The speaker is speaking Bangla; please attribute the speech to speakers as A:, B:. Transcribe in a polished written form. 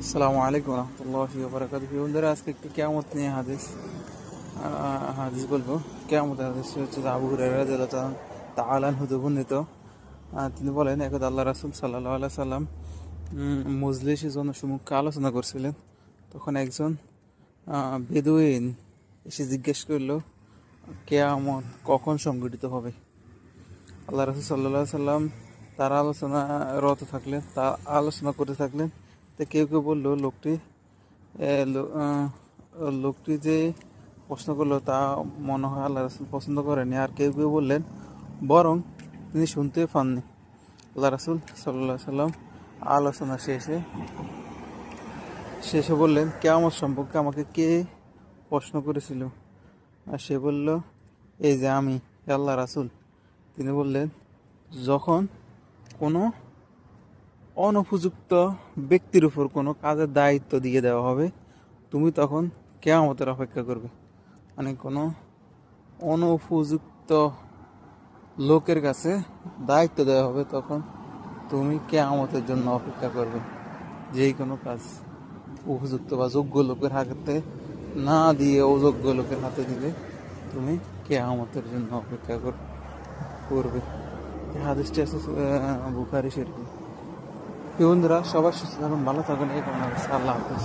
A: আসসালামু আলাইকুম রহমতুল্লাহি ওয়া বারাকাতুহু। বন্ধুরা, আজকে একটু কিয়ামত নিয়ে হাদিস বলবো। কিয়ামতের হাদিস হচ্ছে যে আবু হুরায়রা রাদিয়াল্লাহু তাআলা আনহু থেকে বর্ণিত। তিনি বলেন, একদা আল্লাহ রাসূল সাল্লাল্লাহু আলাইহি সাল্লাম মজলিসে জনসমক্ষে আলোচনা করছিলেন। তখন একজন বেদুইন এসে জিজ্ঞেস করলো, কিয়ামত কখন সংঘটিত হবে? আল্লাহ রাসূল সাল্লাল্লাহু আলাইহি সাল্লাম তার আলোচনা রত থাকলেন, তা আলোচনা করতে থাকলেন। তো কেউ কেউ বললো, লোকটি যে প্রশ্ন করলো তা মনে হয় আল্লাহ রাসূল পছন্দ করেনি। আর কেউ কেউ বললেন, বরং তিনি শুনতে পাননি। আল্লাহ রাসূল সাল্লাল্লাহু আলাইহি সাল্লাম আলোচনা শেষে বললেন, কিয়ামত সম্পর্কে আমাকে কে প্রশ্ন করেছিল? আর সে বলল, এই যে আমি, হে আল্লাহ রাসূল। তিনি বললেন, যখন কোনো অনুপযুক্ত ব্যক্তির উপর কোনো কাজের দায়িত্ব দিয়ে দেওয়া হবে, তুমি তখন কিয়ামতের অপেক্ষা করবে। মানে কোনো অনুপযুক্ত লোকের কাছে দায়িত্ব দেওয়া হবে, তখন তুমি কিয়ামতের জন্য অপেক্ষা করবে। যেই কোনো কাজ উপযুক্ত বা যোগ্য লোকের হাতে না দিয়ে অযোগ্য লোকের হাতে দিলে তুমি কিয়ামতের জন্য অপেক্ষা করবে। এই হাদিসটি আছে বুখারী শরীফে। বন্ধুরা, সবাই সুস্থ থাকুন, ভালো থাকুন, এই কামনা করছি। আল্লাহ হাফেজ।